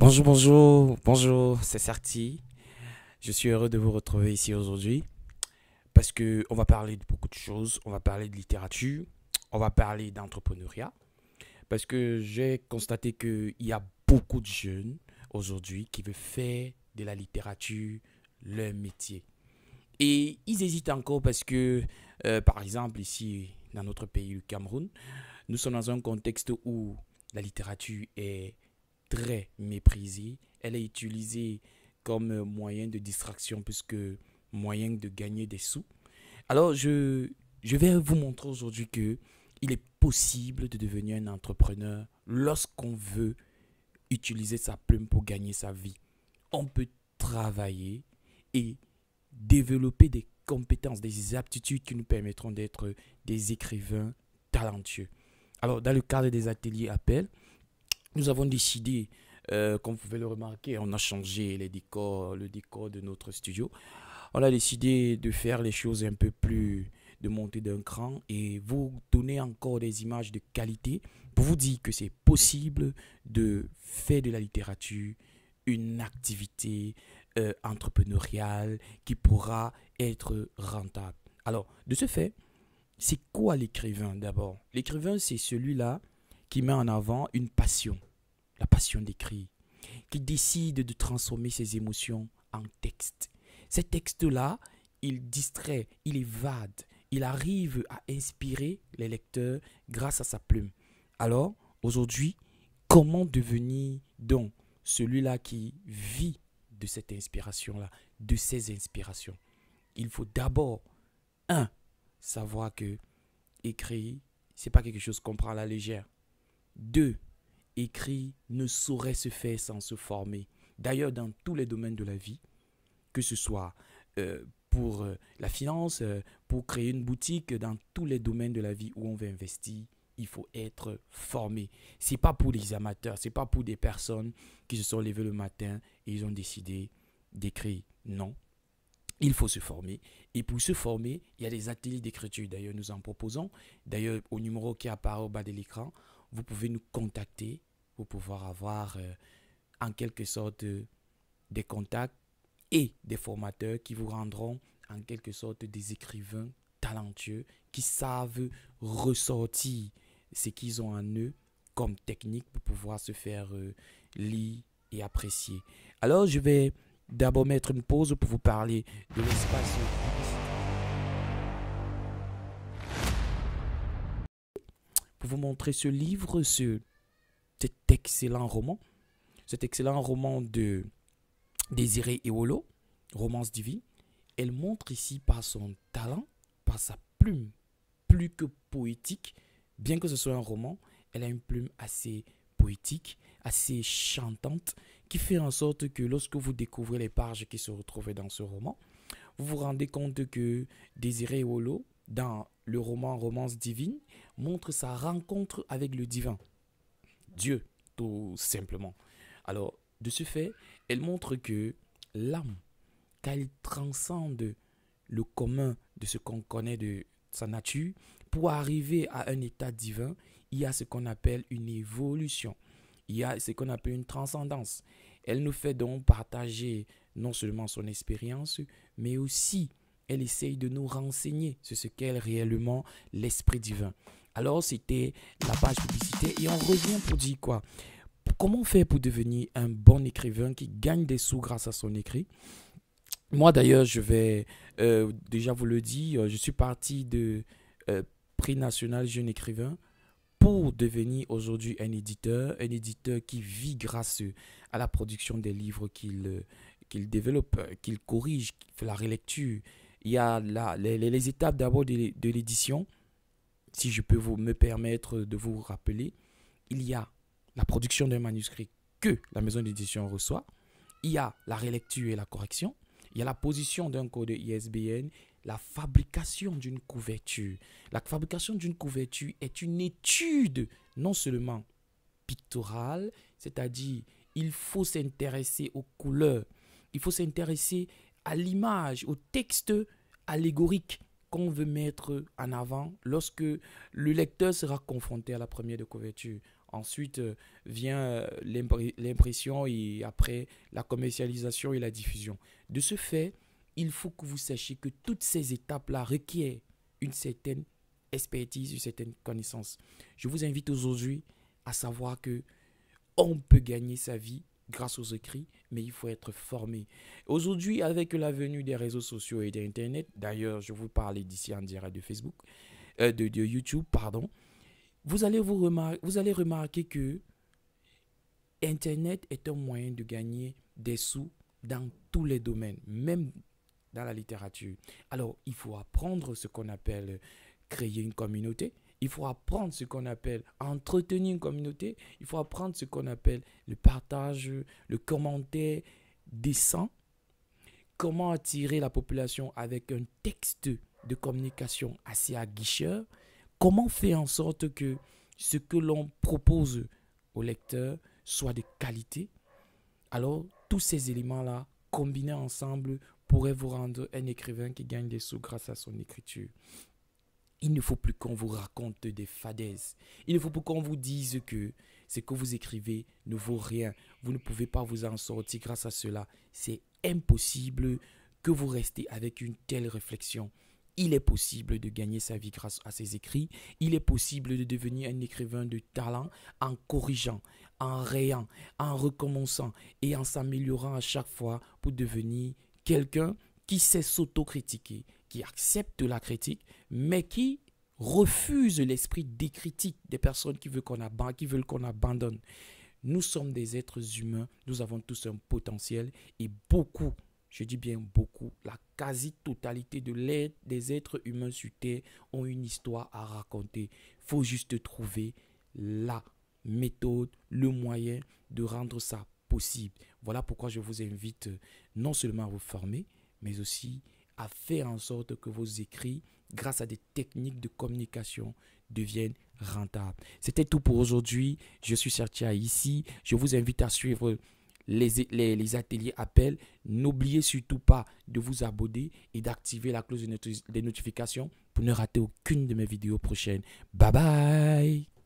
Bonjour, c'est Sarti. Je suis heureux de vous retrouver ici aujourd'hui parce que on va parler de beaucoup de choses. On va parler de littérature, on va parler d'entrepreneuriat parce que j'ai constaté qu'il y a beaucoup de jeunes aujourd'hui qui veulent faire de la littérature leur métier. Et ils hésitent encore parce que, par exemple, ici, dans notre pays, le Cameroun, nous sommes dans un contexte où la littérature est très méprisée. Elle est utilisée comme moyen de distraction plus que moyen de gagner des sous. Alors, je vais vous montrer aujourd'hui que il est possible de devenir un entrepreneur lorsqu'on veut utiliser sa plume pour gagner sa vie. On peut travailler et développer des compétences, des aptitudes qui nous permettront d'être des écrivains talentueux. Alors, dans le cadre des ateliers appel, nous avons décidé, comme vous pouvez le remarquer, on a changé le décor de notre studio. On a décidé de faire les choses un peu plus, de monter d'un cran et vous donner encore des images de qualité pour vous dire que c'est possible de faire de la littérature une activité entrepreneuriale qui pourra être rentable. Alors, de ce fait, c'est quoi l'écrivain d'abord? L'écrivain, c'est celui-là qui met en avant une passion, la passion d'écrire, qui décide de transformer ses émotions en texte. Ces textes-là, il distrait, il évade, il arrive à inspirer les lecteurs grâce à sa plume. Alors, aujourd'hui, comment devenir donc celui-là qui vit de cette inspiration-là, de ces inspirations? Il faut d'abord, un, savoir que écrire, c'est pas quelque chose qu'on prend à la légère. Deux, écrire ne saurait se faire sans se former. D'ailleurs, dans tous les domaines de la vie, que ce soit pour la finance, pour créer une boutique, dans tous les domaines de la vie où on veut investir, il faut être formé. C'est pas pour les amateurs, c'est pas pour des personnes qui se sont levées le matin et ils ont décidé d'écrire. Non, il faut se former. Et pour se former, il y a des ateliers d'écriture. D'ailleurs, nous en proposons. D'ailleurs, au numéro qui apparaît au bas de l'écran, vous pouvez nous contacter pour pouvoir avoir en quelque sorte des contacts et des formateurs qui vous rendront en quelque sorte des écrivains talentueux qui savent ressortir ce qu'ils ont en eux comme technique pour pouvoir se faire lire et apprécier. Alors, je vais d'abord mettre une pause pour vous parler de l'espace pour vous montrer ce livre, cet excellent roman. Cet excellent roman de Désiré Ewolo, Romance divine. Elle montre ici par son talent, par sa plume, plus que poétique, bien que ce soit un roman, elle a une plume assez poétique, assez chantante, qui fait en sorte que lorsque vous découvrez les pages qui se retrouvent dans ce roman, vous vous rendez compte que Désiré Ewolo, dans le roman Romance divine, montre sa rencontre avec le divin, Dieu, tout simplement. Alors, de ce fait, elle montre que l'âme, quand elle transcende le commun de ce qu'on connaît de sa nature, pour arriver à un état divin, il y a ce qu'on appelle une évolution. Il y a ce qu'on appelle une transcendance. Elle nous fait donc partager non seulement son expérience, mais aussi elle essaye de nous renseigner sur ce qu'est réellement l'esprit divin. Alors c'était la page publicité et on revient pour dire quoi? Comment faire pour devenir un bon écrivain qui gagne des sous grâce à son écrit? Moi d'ailleurs, je vais déjà vous le dire, je suis parti de euh, Prix national jeune écrivain pour devenir aujourd'hui un éditeur qui vit grâce à la production des livres qu'il développe, qu'il corrige, qu'il fait la relecture. Il y a les étapes d'abord de l'édition, si je peux me permettre de vous rappeler. Il y a la production d'un manuscrit que la maison d'édition reçoit. Il y a la relecture et la correction. Il y a la position d'un code ISBN, la fabrication d'une couverture. La fabrication d'une couverture est une étude non seulement pictorale, c'est-à-dire il faut s'intéresser aux couleurs, il faut s'intéresser à l'image, au texte allégorique qu'on veut mettre en avant lorsque le lecteur sera confronté à la première de couverture. Ensuite vient l'impression et après la commercialisation et la diffusion. De ce fait, il faut que vous sachiez que toutes ces étapes-là requièrent une certaine expertise, une certaine connaissance. Je vous invite aujourd'hui à savoir que on peut gagner sa vie grâce aux écrits, mais il faut être formé. Aujourd'hui, avec la venue des réseaux sociaux et d'Internet, d'ailleurs, je vous parlais d'ici en direct de Facebook, de YouTube, pardon, vous allez remarquer que Internet est un moyen de gagner des sous dans tous les domaines, même dans la littérature. Alors, il faut apprendre ce qu'on appelle créer une communauté. Il faut apprendre ce qu'on appelle entretenir une communauté. Il faut apprendre ce qu'on appelle le partage, le commentaire décent. Comment attirer la population avec un texte de communication assez aguicheur. Comment faire en sorte que ce que l'on propose au lecteur soit de qualité. Alors, tous ces éléments-là, combinés ensemble, pourraient vous rendre un écrivain qui gagne des sous grâce à son écriture. Il ne faut plus qu'on vous raconte des fadaises. Il ne faut plus qu'on vous dise que ce que vous écrivez ne vaut rien. Vous ne pouvez pas vous en sortir grâce à cela. C'est impossible que vous restiez avec une telle réflexion. Il est possible de gagner sa vie grâce à ses écrits. Il est possible de devenir un écrivain de talent en corrigeant, en rayant, en recommençant et en s'améliorant à chaque fois pour devenir quelqu'un qui sait s'autocritiquer, qui accepte la critique, mais qui refuse l'esprit des critiques des personnes qui veulent qu'on abandonne. Nous sommes des êtres humains, nous avons tous un potentiel et beaucoup, je dis bien beaucoup, la quasi-totalité des êtres humains sur Terre ont une histoire à raconter. Il faut juste trouver la méthode, le moyen de rendre ça possible. Voilà pourquoi je vous invite non seulement à vous former, mais aussi à faire en sorte que vos écrits, grâce à des techniques de communication, deviennent rentables. C'était tout pour aujourd'hui. Je suis Sertia ici. Je vous invite à suivre les ateliers appels. N'oubliez surtout pas de vous abonner et d'activer la cloche des notifications pour ne rater aucune de mes vidéos prochaines. Bye bye!